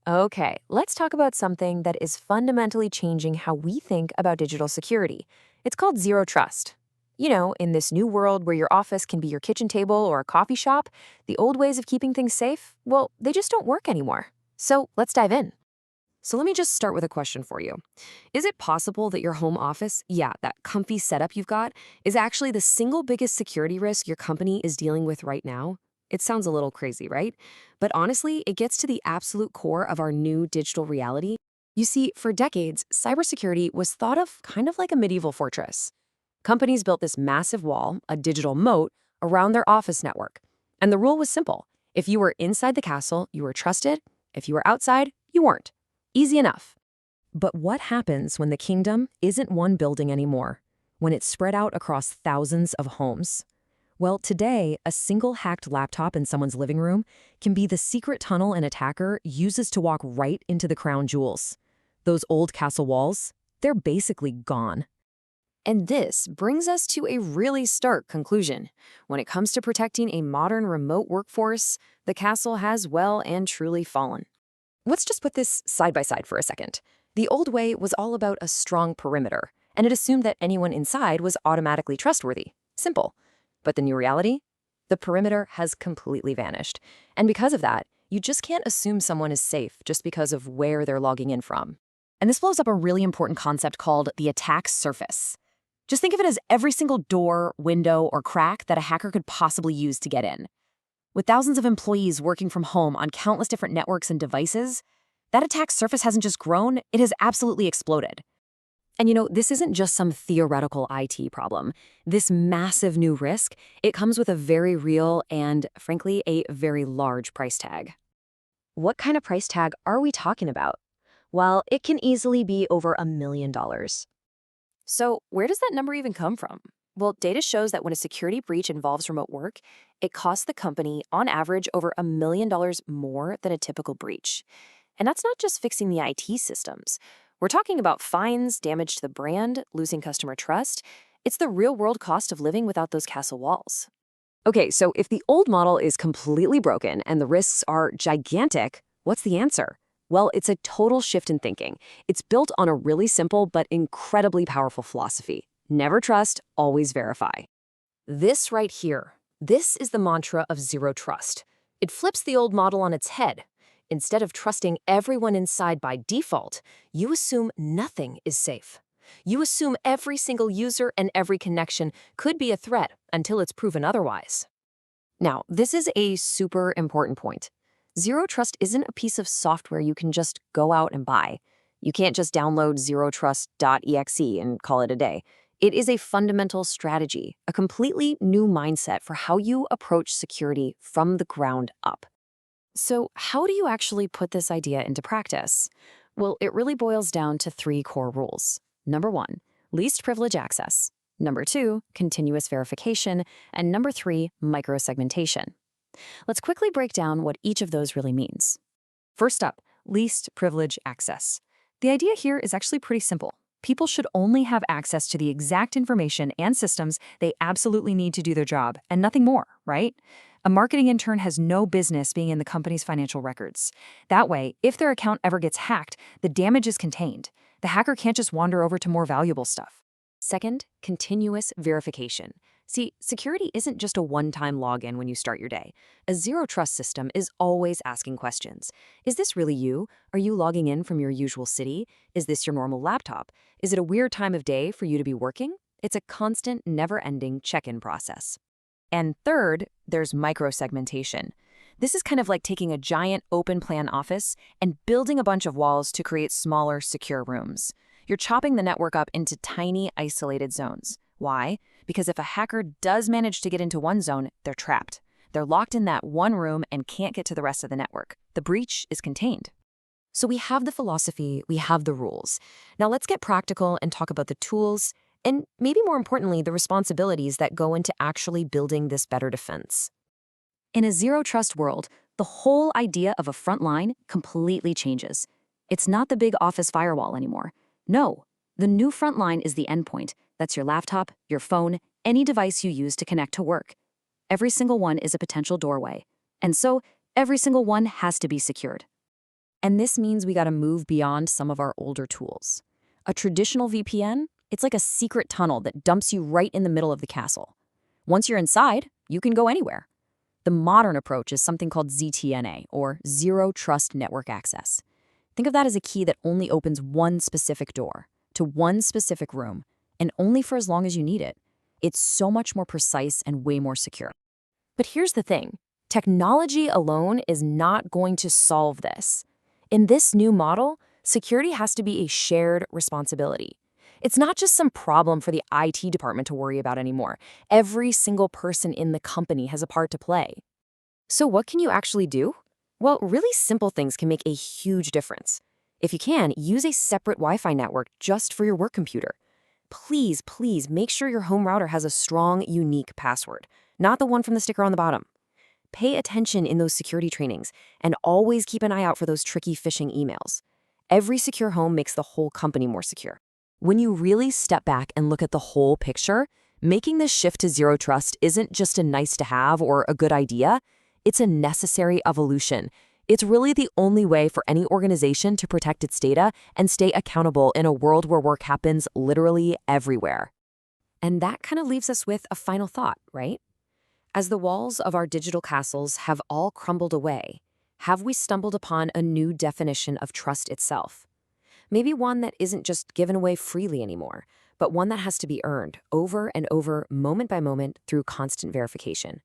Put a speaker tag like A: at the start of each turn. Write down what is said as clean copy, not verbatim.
A: Okay, let's talk about something that is fundamentally changing how we think about digital security. It's called zero trust. In this new world where your office can be your kitchen table or a coffee shop, the old ways of keeping things safe, well, they just don't work anymore. So let's dive in. So let me just start with a question for you. Is it possible that your home office, yeah, that comfy setup you've got, is actually the single biggest security risk your company is dealing with right now? It sounds a little crazy, right? But honestly, it gets to the absolute core of our new digital reality. You see, for decades, cybersecurity was thought of kind of like a medieval fortress. Companies built this massive wall, a digital moat, around their office network. And the rule was simple. If you were inside the castle, you were trusted. If you were outside, you weren't. Easy enough. But what happens when the kingdom isn't one building anymore? When it's spread out across thousands of homes? Well, today, a single hacked laptop in someone's living room can be the secret tunnel an attacker uses to walk right into the crown jewels. Those old castle walls, they're basically gone. And this brings us to a really stark conclusion. When it comes to protecting a modern remote workforce, the castle has well and truly fallen. Let's just put this side by side for a second. The old way was all about a strong perimeter, and it assumed that anyone inside was automatically trustworthy. Simple. But the new reality? The perimeter has completely vanished. And because of that, you just can't assume someone is safe just because of where they're logging in from. And this blows up a really important concept called the attack surface. Just think of it as every single door, window, or crack that a hacker could possibly use to get in. With thousands of employees working from home on countless different networks and devices, that attack surface hasn't just grown, it has absolutely exploded. And this isn't just some theoretical IT problem. This massive new risk, it comes with a very real and, frankly, a very large price tag. What kind of price tag are we talking about? Well, it can easily be over $1 million. So where does that number even come from? Well, data shows that when a security breach involves remote work, it costs the company, on average, over $1 million more than a typical breach. And that's not just fixing the IT systems. We're talking about fines, damage to the brand, losing customer trust. It's the real-world cost of living without those castle walls. Okay, so if the old model is completely broken and the risks are gigantic, what's the answer? Well, it's a total shift in thinking. It's built on a really simple but incredibly powerful philosophy. Never trust, always verify. This right here, this is the mantra of zero trust. It flips the old model on its head. Instead of trusting everyone inside by default, you assume nothing is safe. You assume every single user and every connection could be a threat until it's proven otherwise. Now, this is a super important point. Zero Trust isn't a piece of software you can just go out and buy. You can't just download zerotrust.exe and call it a day. It is a fundamental strategy, a completely new mindset for how you approach security from the ground up. So how do you actually put this idea into practice? Well, it really boils down to 3 core rules. Number 1, least privilege access. Number 2, continuous verification. And number 3, microsegmentation. Let's quickly break down what each of those really means. First up, least privilege access. The idea here is actually pretty simple. People should only have access to the exact information and systems they absolutely need to do their job, and nothing more, right? A marketing intern has no business being in the company's financial records. That way, if their account ever gets hacked, the damage is contained. The hacker can't just wander over to more valuable stuff. Second, continuous verification. See, security isn't just a one-time login when you start your day. A zero-trust system is always asking questions. Is this really you? Are you logging in from your usual city? Is this your normal laptop? Is it a weird time of day for you to be working? It's a constant, never-ending check-in process. And third, there's microsegmentation. This is kind of like taking a giant open-plan office and building a bunch of walls to create smaller, secure rooms. You're chopping the network up into tiny, isolated zones. Why? Because if a hacker does manage to get into one zone, they're trapped. They're locked in that one room and can't get to the rest of the network. The breach is contained. So we have the philosophy, we have the rules. Now let's get practical and talk about the tools, and maybe more importantly, the responsibilities that go into actually building this better defense. In a zero-trust world, the whole idea of a front line completely changes. It's not the big office firewall anymore. No, the new front line is the endpoint. That's your laptop, your phone, any device you use to connect to work. Every single one is a potential doorway. And so, every single one has to be secured.
B: And this means we got to move beyond some of our older tools. A traditional VPN, it's like a secret tunnel that dumps you right in the middle of the castle. Once you're inside, you can go anywhere. The modern approach is something called ZTNA, or Zero Trust Network Access. Think of that as a key that only opens one specific door, to one specific room, and only for as long as you need it. It's so much more precise and way more secure.
A: But here's the thing. Technology alone is not going to solve this. In this new model, security has to be a shared responsibility. It's not just some problem for the IT department to worry about anymore. Every single person in the company has a part to play. So what can you actually do? Well, really simple things can make a huge difference. If you can, use a separate Wi-Fi network just for your work computer. Please make sure your home router has a strong, unique password, not the one from the sticker on the bottom. Pay attention in those security trainings and always keep an eye out for those tricky phishing emails. Every secure home makes the whole company more secure. When you really step back and look at the whole picture, making this shift to zero trust isn't just a nice to have or a good idea, it's a necessary evolution. It's really the only way for any organization to protect its data and stay accountable in a world where work happens literally everywhere. And that kind of leaves us with a final thought, right? As the walls of our digital castles have all crumbled away, have we stumbled upon a new definition of trust itself? Maybe one that isn't just given away freely anymore, but one that has to be earned over and over, moment by moment, through constant verification.